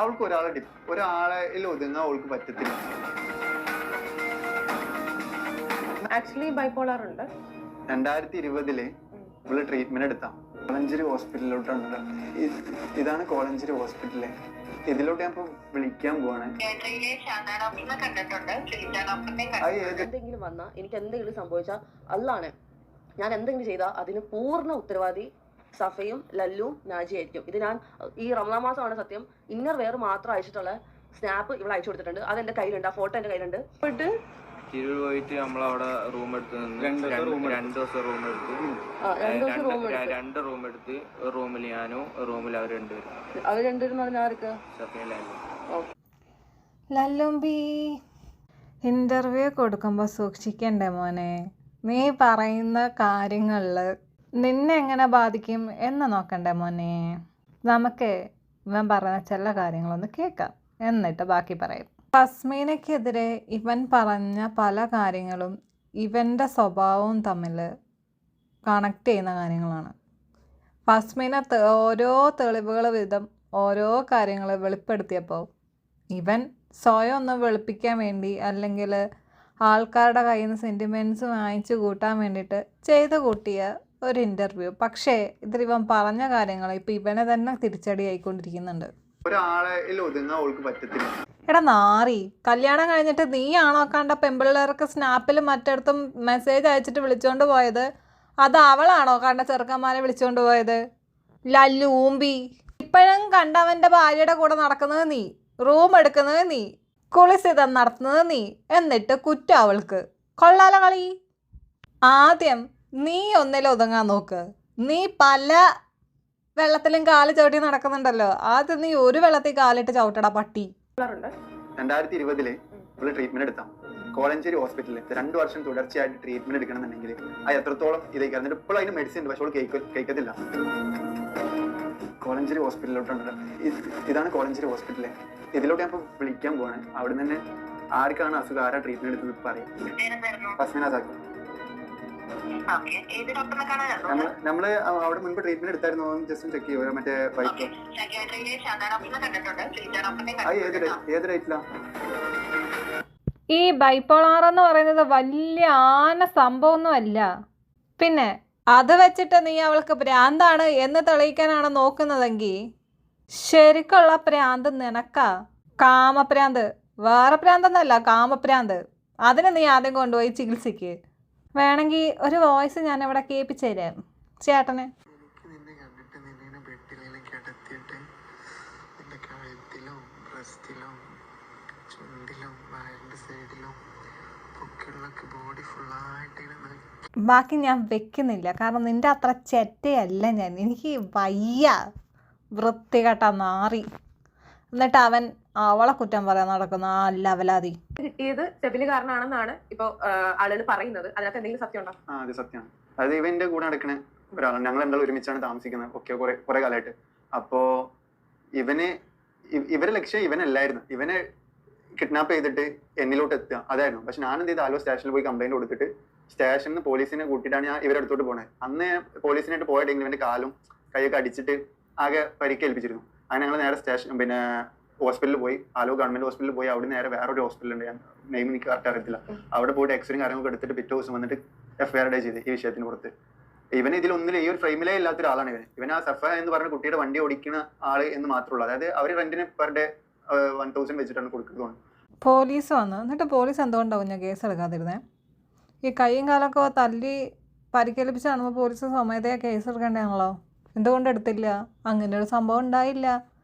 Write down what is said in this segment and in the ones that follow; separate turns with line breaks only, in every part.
അവൾക്ക് ഒരാളെ ഒതുങ്ങാൻ അവൾക്ക് പറ്റത്തില്ല.
ആക്ച്വലി ബൈപോളർ ഉണ്ട്.
2020 ഇവള് ട്രീറ്റ്മെന്റ് എടുത്താ കോളഞ്ചേരി ഹോസ്പിറ്റലിലോട്ടാണ്. ഇതാണ് കോളഞ്ചേരി ഹോസ്പിറ്റല്. ഇതിലോട്ട് ഞാൻ ഇപ്പൊ വിളിക്കാൻ പോവാണ്.
എന്തെങ്കിലും വന്നാ എനിക്ക് എന്തെങ്കിലും സംഭവിച്ചാൽ അല്ലാണ് ഞാൻ എന്തെങ്കിലും ചെയ്താൽ അതിന് പൂർണ്ണ ഉത്തരവാദി സഫയും ലല്ലും നാജി ആയിരിക്കും. ഇത് ഞാൻ ഈ റമദാൻ മാസമാണ് സത്യം. ഇന്നർ വെയർ മാത്രം അയച്ചിട്ടുള്ള സ്നാപ്പ് ഇവിടെ അയച്ചു കൊടുത്തിട്ടുണ്ട്. അതെന്റെ കയ്യിലുണ്ട്, ആ ഫോട്ടോ എന്റെ കയ്യിലുണ്ട്.
പോയിട്ട് നമ്മളവിടെ റൂം എടുത്ത് നിന്ന് 2 ദിവസം റൂം എടുത്ത് 2 റൂം എടുത്ത്. റൂമിൽ ഞാനും റൂമിൽ അവർ രണ്ടുപേരും
ലല്ലുമ്പി ഇന്റർവ്യൂ കൊടുക്കുമ്പോൾ സൂക്ഷിക്കണ്ടേ മോനെ? നീ പറയുന്ന കാര്യങ്ങളിൽ നിന്നെ എങ്ങനെ ബാധിക്കും എന്ന് നോക്കണ്ടേ മോനെ? നമുക്ക് ഇവൻ പറയുന്ന ചില കാര്യങ്ങളൊന്ന് കേൾക്കാം, എന്നിട്ട് ബാക്കി പറയും. ഫസ്മീനയ്ക്കെതിരെ ഇവൻ പറഞ്ഞ പല കാര്യങ്ങളും ഇവൻ്റെ സ്വഭാവവും തമ്മിൽ കണക്ട് ചെയ്യുന്ന കാര്യങ്ങളാണ്. ഫസ്മീന ഓരോ തെളിവുകൾ വിധം ഓരോ കാര്യങ്ങൾ വെളിപ്പെടുത്തിയപ്പോൾ ഇവൻ സ്വയം ഒന്ന് വെളുപ്പിക്കാൻ വേണ്ടി, അല്ലെങ്കിൽ ആൾക്കാരുടെ കയ്യിൽ നിന്ന് സെൻറ്റിമെൻറ്റ്സ് വാങ്ങിച്ചു കൂട്ടാൻ വേണ്ടിയിട്ട് ചെയ്ത് കൂട്ടിയ ഒരു ഇൻ്റർവ്യൂ. പക്ഷേ ഇതിൽ ഇവൻ പറഞ്ഞ കാര്യങ്ങൾ ഇപ്പം ഇവനെ തന്നെ തിരിച്ചടി ആയിക്കൊണ്ടിരിക്കുന്നുണ്ട്.
ഒരാളെ ഒതുങ്ങാൻ അവൾക്ക് പറ്റത്തില്ല.
എടാ നാറി, കല്യാണം കഴിഞ്ഞിട്ട് നീയാണോ കണ്ട പെമ്പിള്ളേർക്ക് സ്നാപ്പിൽ മറ്റിടത്തും മെസ്സേജ് അയച്ചിട്ട് വിളിച്ചോണ്ട് പോയത്? അത് അവളാണോ കണ്ട ചെറുക്കന്മാരെ വിളിച്ചോണ്ട് പോയത്? ലല്ലു ഊമ്പി. ഇപ്പോഴും കണ്ടവൻ്റെ ഭാര്യയുടെ കൂടെ നടക്കുന്നത് നീ, റൂം എടുക്കുന്നത് നീ, കുളിസിതം നടത്തുന്നത് നീ, എന്നിട്ട് കുറ്റം അവൾക്ക്. കൊള്ളാല കളി. ആദ്യം നീ ഒന്നിലും ഒതുങ്ങാൻ നോക്ക്. നീ പല വെള്ളത്തിലും കാല് ചവിട്ടി നടക്കുന്നുണ്ടല്ലോ, ആദ്യം നീ ഒരു വെള്ളത്തിൽ കാലിട്ട് ചവിട്ടടാ പട്ടി.
2020 ഇവള് ട്രീറ്റ്മെന്റ് എടുത്താ കോളഞ്ചേരി ഹോസ്പിറ്റലിൽ 2 വർഷം തുടർച്ചയായിട്ട് ട്രീറ്റ്മെന്റ് എടുക്കണമെന്നുണ്ടെങ്കിൽ അത് എത്രത്തോളം ഇതേക്ക്. എന്നിട്ട് ഇപ്പോൾ അതിന് മെഡിസിൻ ഉണ്ട്, പക്ഷെ അവൾ കേൾക്കത്തില്ല. കോളഞ്ചേരി ഹോസ്പിറ്റലിലോട്ടാണ്. ഇതാണ് കോളഞ്ചേരി ഹോസ്പിറ്റല്. ഇതിലോട്ട് ഞാൻ ഇപ്പൊ വിളിക്കാൻ പോവാണ്. അവിടെ നിന്ന് ആർക്കാണ് അസുഖം, ആരാ ട്രീറ്റ്മെന്റ് എടുത്തത് പറയാം. ഫസ്മിന സാക്കി. നമ്മള് അവിടെ മുൻപ് ട്രീറ്റ്മെന്റ് എടുത്തായിരുന്നു, ജസ്റ്റ് ചെക്ക് ചെയ്യുക. മറ്റേ ബൈക്ക് ഏത് റേറ്റിലാ?
ഈ ബൈപ്പോളാർ എന്ന് പറയുന്നത് വലിയ ആന സംഭവമൊന്നും അല്ല. പിന്നെ അത് വെച്ചിട്ട് നീ അവൾക്ക് ഭ്രാന്താണ് എന്ന് തെളിയിക്കാനാണ് നോക്കുന്നതെങ്കിൽ ശരിക്കുള്ള ഭ്രാന്ത് നിനക്കാ. കാമഭ്രാന്ത്, വേറെ ഭ്രാന്തെന്നല്ല, കാമഭ്രാന്ത്. അതിന് നീ ആദ്യം കൊണ്ടുപോയി ചികിത്സിക്ക്. വേണമെങ്കിൽ ഒരു വോയിസ് ഞാൻ ഇവിടെ കേൾപ്പിച്ചു തരാം ചേട്ടന്. ബാക്കി ഞാൻ വെക്കുന്നില്ല, കാരണം നിന്റെ അത്ര ചെറ്റയല്ല ഞാൻ. എനിക്ക് വയ്യ, വൃത്തികെട്ട നാറി. എന്നിട്ട് അവൻ അവളെ കുറ്റം പറയാൻ നടക്കുന്ന ആ ലവലാതി.
കിട്ടിയത് സെബിന് കാരണമാണെന്നാണ് ഇപ്പൊ ആളുകൾ പറയുന്നത്. അതിനകത്ത് എന്തെങ്കിലും സത്യം ഉണ്ടോ?
അത് സത്യമാണ്. അതായത് ഇവന്റെ കൂടെ നടക്കുന്ന ഒരാളാണ്. ഞങ്ങൾ എന്തായാലും ഒരുമിച്ചാണ് താമസിക്കുന്നത് ഒക്കെ കുറെ കാലമായിട്ട്. അപ്പോ ഇവരെ ലക്ഷ്യം ഇവനല്ലായിരുന്നു. ഇവനെ കിഡ്നാപ്പ് ചെയ്തിട്ട് എന്നിലോട്ട് എത്തുക അതായിരുന്നു. പക്ഷെ ഞാൻ എന്ത് ചെയ്ത് ആലോ സ്റ്റേഷനിൽ പോയി കംപ്ലൈന്റ് കൊടുത്തിട്ട് സ്റ്റേഷനിൽ നിന്ന് പോലീസിനെ കൂട്ടിയിട്ടാണ് ഞാൻ ഇവരെ അടുത്തോട്ട് പോണത്. അന്ന് പോലീസിനായിട്ട് പോയിട്ടെങ്കിൽ ഇവന്റെ കാലും കൈയൊക്കെ അടിച്ചിട്ട് ആകെ പരിക്കേൽപ്പിച്ചിരുന്നു. അങ്ങനെ ഞങ്ങൾ നേരെ സ്റ്റേഷൻ ഹോസ്പിറ്റലിൽ പോയി, ആലോ ഗവൺമെന്റ് ഹോസ്പിറ്റലിൽ പോയി. അവിടെ നേരെ വേറൊരു ഹോസ്പിറ്റൽ ഉണ്ട്, ഞാൻ നെയിം എനിക്ക് കറക്റ്റ് അറിയത്തില്ല. അവിടെ പോയിട്ട് എക്സ്റേയും കാര്യങ്ങളൊക്കെ എടുത്തിട്ട് പിറ്റേ ദിവസം വന്നിട്ട് FIR ചെയ്ത് ഈ വിഷയത്തിന് പുറത്ത്. ഇവന് ഇതിലൊന്നിലും ഈ ഒരു ഫ്രെയിമിലേ ഇല്ലാത്ത ഒരാളാണ് ഇവൻ ആ സഫ എന്ന് പറഞ്ഞ കുട്ടിയുടെ വണ്ടി ഓടിക്കുന്ന ആള് എന്ന് മാത്രമുള്ളൂ. അതായത് അവർ റെന്റിന് പെർ ഡേ 1000 വെച്ചിട്ടാണ് കൊടുക്കുന്നത്.
പോലീസ് വന്നു. എന്നിട്ട് പോലീസ് എന്തുകൊണ്ടാവും ഞാൻ കേസ് എടുക്കാതിരുന്നേ? ഈ കൈയും കാലൊക്കെ തല്ലി പരിക്കേൽപ്പിച്ച് കാണുമ്പോൾ പോലീസ് സ്വമേധയാ കേസ് എടുക്കേണ്ടതാണല്ലോ. എന്തുകൊണ്ട് എടുത്തില്ല? അങ്ങനെ ഒരു സംഭവം ഉണ്ടായില്ല.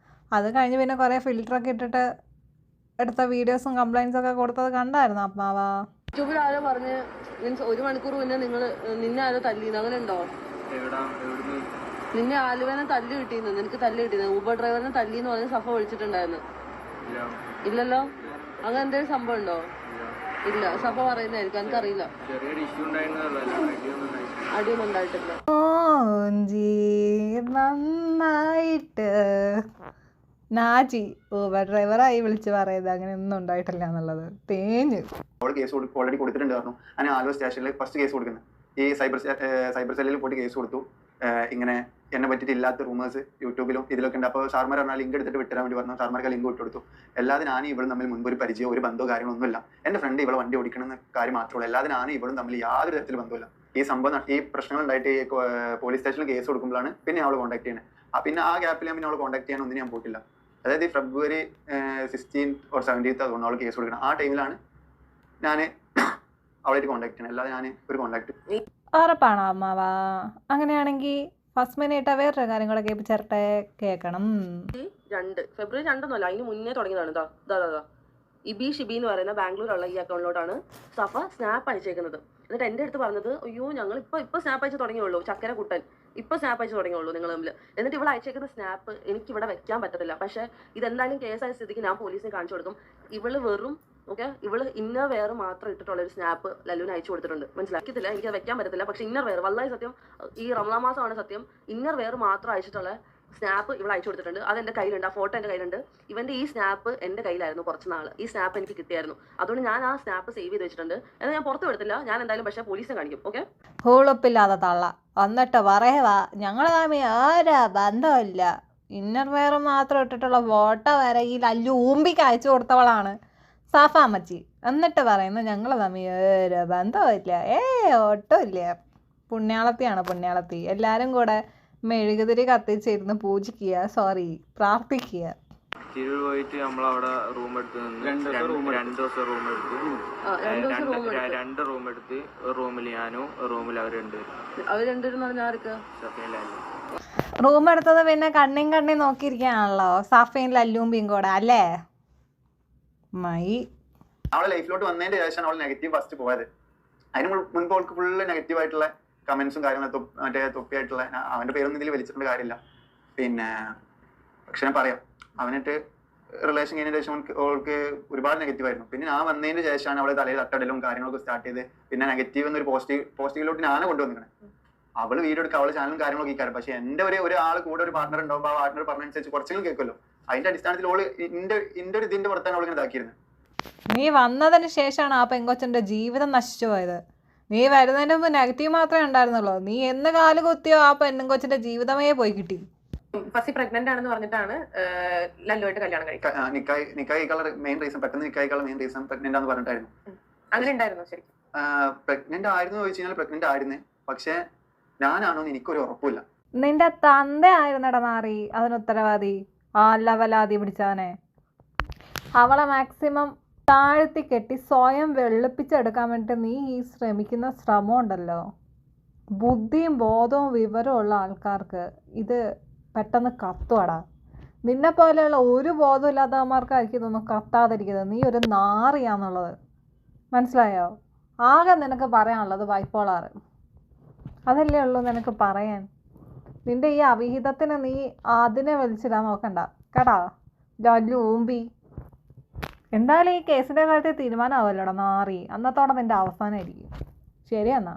അത് കഴിഞ്ഞ് പിന്നെ കുറേ ഫിൽറ്ററൊക്കെ ഇട്ടിട്ട് എടുത്ത വീഡിയോസും കംപ്ലൈൻറ്റ്സ് ഒക്കെ കൊടുത്തത് കണ്ടായിരുന്നു അമ്മാവാ.
യൂട്യൂബിൽ ആരോ പറഞ്ഞ് മീൻസ് 1 മണിക്കൂർ മുന്നേ നിന്നെ ആരോ തല്ലിന്ന്, അങ്ങനെ ഉണ്ടോ? നിന്നെ ആലുവനെ തല്ല് കിട്ടിയെന്ന്, നിനക്ക് തല്ല് കിട്ടിയെന്ന്, ഊബർ ഡ്രൈവറിനെ തല്ലിന്ന് പറഞ്ഞ് സഫ വിളിച്ചിട്ടുണ്ടായിരുന്നു. ഇല്ലല്ലോ, അങ്ങനെ എന്തെങ്കിലും സംഭവം ഉണ്ടോ? ഇല്ല, സഫ പറയുന്നതായിരിക്കും, എനിക്കറിയില്ല. അടിയൊന്നും ഉണ്ടായിട്ടില്ല.
നന്നായിട്ട് നാജി ഊബർ ഡ്രൈവറായി വിളിച്ച് പറയുന്നത് അങ്ങനെ ഒന്നും ഉണ്ടായിട്ടില്ല എന്നുള്ളത് തേഞ്ഞ്.
അവൾ കേസ് ഓൾറെഡി കൊടുത്തിട്ടുണ്ട് പറഞ്ഞു. അങ്ങനെ ആലുവ സ്റ്റേഷനിൽ ഫസ്റ്റ് കേസ് കൊടുക്കുന്നത് ഈ സൈബർ സെല്ലിൽ പോയിട്ട് കേസ് കൊടുത്തു. ഇങ്ങനെ എന്നെ പറ്റിയിട്ട് ഇല്ലാത്ത റൂമേഴ്സ് യൂട്യൂബിലും ഇതിലൊക്കെ ഉണ്ട്. അപ്പോൾ സാർമാർ പറഞ്ഞാൽ ലിങ്ക് എടുത്തിട്ട് വിട്ടുതരാൻ വേണ്ടി പറഞ്ഞു. സാർമാർക്ക് ലിങ്ക് വിട്ടു കൊടുത്തു. അല്ലാതെ ഞാനും ഇവളും തമ്മിൽ മുൻപ് ഒരു പരിചയമോ ഒരു ബന്ധമോ കാര്യങ്ങളൊന്നുമില്ല. എൻ്റെ ഫ്രണ്ട് ഇവളെ വണ്ടി ഓടിക്കണമെന്ന കാര്യം മാത്രമേ ഉള്ളൂ. അല്ലാതെ ഞാനും ഇവളും തമ്മിൽ യാതൊരു തരത്തിൽ ബന്ധമില്ല. ഈ സംഭവം ഈ പ്രശ്നങ്ങൾ ഉണ്ടായിട്ട് ഈ പോലീസ് സ്റ്റേഷനിൽ കേസ് കൊടുക്കുമ്പോഴാണ് പിന്നെ അവൾ കോൺടാക്ട് ചെയ്യുന്നത്. പിന്നെ ആ ഗ്യാപ്പിൽ ഞാൻ പിന്നെ അവൾ കോൺടാക്ട് ചെയ്യാൻ ഒന്നും ഞാൻ പോയിട്ടില്ല. അതായത് ഈ ഫെബ്രുവരി 16 or 17 അതുകൊണ്ട് അവൾ കേസ് കൊടുക്കണം. ആ ടൈമിലാണ് ഞാൻ അവളായിട്ട് കോൺടാക്ട് ചെയ്യണം. അല്ലാതെ ഞാൻ ഒരു കോൺടാക്ട്.
ഉറപ്പാണോ അമ്മാവാ? അങ്ങനെയാണെങ്കിൽ ഫസ്റ്റ് മിനിറ്റ് വേറൊരു കാര്യം കൂടെ കേൾപ്പിച്ചേരട്ടെ, കേൾക്കണം.
2 ഫെബ്രുവരി 2 അതിന് മുന്നേ തുടങ്ങിയതാണ്. ഇതാ ഇബി ഷിബി എന്ന് പറയുന്ന ബാംഗ്ലൂരുള്ള ഈ അക്കൗണ്ടിലോട്ടാണ് സഫ സ്നാപ്പ് അയച്ചേക്കുന്നത്. എന്നിട്ട് എൻ്റെ അടുത്ത് പറഞ്ഞത്, അയ്യോ ഞങ്ങൾ ഇപ്പൊ സ്നാപ്പ് അയച്ചു തുടങ്ങിയുള്ളൂ, ചക്കര കുട്ടൻ ഇപ്പൊ സ്നാപ്പ് അയച്ചു തുടങ്ങിയുള്ളൂ നിങ്ങൾ തമ്മിൽ. എന്നിട്ട് ഇവിടെ അയച്ചേക്കുന്ന സ്നാപ്പ് എനിക്ക് ഇവിടെ വെക്കാൻ പറ്റത്തില്ല. പക്ഷെ ഇതെന്തായാലും കേസായ സ്ഥിതിക്ക് ഞാൻ പോലീസിനെ കാണിച്ചു കൊടുക്കും. ഇവള് വെറും ഇവള് ഇന്നർ വെയർ മാത്രം ഇട്ടിട്ടുള്ള ഒരു സ്നാപ്പ് ലല്ലുവിന് അയച്ചു കൊടുത്തിട്ടുണ്ട്. മനസ്സിലാക്കിയത്തില്ല, എനിക്ക് വെക്കാൻ പറ്റത്തില്ല. പക്ഷെ ഇന്നർ വെയർ വല്ലാതെ സത്യം, ഈ റമദാൻ മാസമാണ് സത്യം, ഇന്നർ വെയർ മാത്രം അയച്ചിട്ടുള്ള സ്നാപ്പ് ഇവിടെ അയച്ചു കൊടുത്തിട്ടുണ്ട്. അത് എൻ്റെ കയ്യിലുണ്ട്, ആ ഫോട്ടോ എൻ്റെ കയ്യിലുണ്ട്. ഇവന്റെ ഈ സ്നാപ്പ് എൻ്റെ കയ്യിലായിരുന്നു കുറച്ച് നാൾ. ഈ സ്നാപ്പ് എനിക്ക് കിട്ടിയായിരുന്നു. അതുകൊണ്ട് ഞാൻ ആ സ്നാപ്പ് സേവ് ചെയ്ത് വെച്ചിട്ടുണ്ട്. എന്നാൽ ഞാൻ പുറത്ത് വിടത്തില്ല. ഞാൻ എന്തായാലും പക്ഷേ പോലീസിനെ കാണിക്കും. ഓക്കെ,
ഹൂളുപ്പില്ലാതെ തള്ള വന്നിട്ട് പറയുവാ ഞങ്ങൾ തമ്മിൽ ഓരോ ബന്ധമില്ല, ഇന്നർ വെയർ മാത്രം ഇട്ടിട്ടുള്ള ഫോട്ടോ വരെ ഈ ലല്ലു ഊമ്പിക്ക് അയച്ചു കൊടുത്തവളാണ് സാഫ അമ്മച്ചി. എന്നിട്ട് പറയുന്നത് ഞങ്ങൾ തമ്മിൽ ഒരു ബന്ധമില്ല, ഒട്ടും ഇല്ല. പുണ്യാളത്തിയാണ് പുണ്യാളത്തി. എല്ലാവരും കൂടെ മെഴുകുതിരി കത്തിച്ചിരുന്ന് പൂജിക്കുക, പ്രാർത്ഥിക്കുക.
തിരൂർ പോയിട്ട് നമ്മളവിടെ റൂം എടുത്ത് നിന്ന് 2 ദിവസം റൂം എടുത്ത് 2 റൂം എടുത്ത്. ഒരു റൂമിൽ ഞാനും ഒരു റൂമിൽ അവർ രണ്ടുപേരും.
റൂം എടുത്തത് പിന്നെ കണ്ണി നോക്കിയിരിക്കാണല്ലോ സാഫയും ലല്ലും കൂടെ അല്ലേ?
അവളെ ലൈഫിലോട്ട് വന്നതിന്റെ ശേഷം അവൾ നെഗറ്റീവ് ഫസ്റ്റ് പോയത്. അതിന് മുൻപ് അവൾക്ക് ഫുള്ള് നെഗറ്റീവ് ആയിട്ടുള്ള കമന്റ്സും കാര്യങ്ങളും, മറ്റേ തൊപ്പിയായിട്ടുള്ള, അവന്റെ പേരൊന്നും ഇതിൽ വലിച്ചിട്ടുണ്ട് കാര്യമില്ല. പിന്നെ പക്ഷെ ഞാൻ പറയാം, അവനായിട്ട് റിലേഷൻ കഴിഞ്ഞതിന് ശേഷം അവൾക്ക് ഒരുപാട് നെഗറ്റീവ് ആയിരുന്നു. പിന്നെ ഞാൻ വന്നതിന് ശേഷമാണ് അവളെ തലയിൽ തട്ടടലും കാര്യങ്ങളൊക്കെ സ്റ്റാർട്ട് ചെയ്ത് പിന്നെ നെഗറ്റീവ് എന്നൊരു പോസിറ്റീവിലോട്ട് ഞാനെ കൊണ്ടുവന്നിരിക്കണേ. അവള് വീഡിയോ എടുക്കുക, അവളെ ചാനലും കാര്യങ്ങളൊക്കെ ഇക്കാരം. പക്ഷെ എന്റെ ഒരാൾ കൂടെ ഒരു പാർട്ണർ ഉണ്ടാവുമ്പോൾ ആ പാർട്ണർ പറഞ്ഞനുസരിച്ച് കുറച്ചെങ്കിലും കേൾക്കുമല്ലോ. അതിന്റെ അടിസ്ഥാനത്തിൽ ഓള് ഇന്റെ ഒരു ഇതിന്റെ പുറത്താണ് അവളിങ്ങനെ ഇതാക്കിയിരുന്നത്.
നീ വന്നതിന് ശേഷമാണ് ആ പെങ്കൊച്ചന്റെ ജീവിതം നശിച്ചു പോയത്. നീ വരുന്നതിന് മുമ്പ് നെഗറ്റീവ് മാത്രമേ ഉണ്ടായിരുന്നുള്ളൂ. നീ എന്ന് കാല് കുത്തിയോ ആ പെണ്ണുകൊച്ചിന്റെ ജീവിതമേ പോയി കിട്ടി.
ഫസ്റ്റ് പ്രഗ്നന്റ് ആണെന്ന് പറഞ്ഞിട്ടാണ് ലല്ലുവായിട്ട് കല്യാണം കഴിക്കുന്നത്.
നിക്കായിക്കുള്ള മെയിൻ റീസൺ, പെട്ടെന്ന് നിക്കായിക്കുള്ള മെയിൻ റീസൺ പ്രഗ്നന്റ് ആണെന്ന് പറഞ്ഞിട്ടായിരുന്നു.
അങ്ങനെ ഉണ്ടായിരുന്നു ശരിക്കും?
പ്രഗ്നന്റ് ആയിരുന്നു ചോദിച്ചു കഴിഞ്ഞാൽ പ്രഗ്നന്റ് ആയിരുന്നു. പക്ഷെ ഞാനാണോന്ന് എനിക്കൊരു ഉറപ്പില്ല.
നിന്റെ തന്ത ആയിരുന്നടാ നാറി അതിന് ഉത്തരവാദി, ആ ലവലാതി പിടിച്ചവനെ. അവളെ മാക്സിമം താഴ്ത്തി കെട്ടി സ്വയം വെളുപ്പിച്ചെടുക്കാൻ വേണ്ടിയിട്ട് നീ ഈ ശ്രമിക്കുന്ന ശ്രമം ഉണ്ടല്ലോ, ബുദ്ധിയും ബോധവും വിവരവും ഉള്ള ആൾക്കാർക്ക് ഇത് പെട്ടെന്ന് കത്തുവാടാ. നിന്നെ പോലെയുള്ള ഒരു ബോധം ഇല്ലാത്തവന്മാർക്കായിരിക്കും ഇതൊന്നും കത്താതിരിക്കുന്നത്. നീ ഒരു നാറിയാന്നുള്ളത് മനസ്സിലായോ? ആകെ നിനക്ക് പറയാനുള്ളത് ബൈപ്പോളാർ, അതല്ലേ ഉള്ളൂ നിനക്ക് പറയാൻ. നിന്റെ ഈ അവിഹിതത്തിന് നീ അതിനെ വലിച്ചിടാൻ നോക്കണ്ട കേട്ടാ ലല്ലു ഊമ്പി. എന്തായാലും ഈ കേസിൻ്റെ കാര്യത്തിൽ തീരുമാനമാവല്ലോടാ നാറി. അന്നത്തോടെ നിന്റെ അവസാനമായിരിക്കും. ശരി എന്നാ.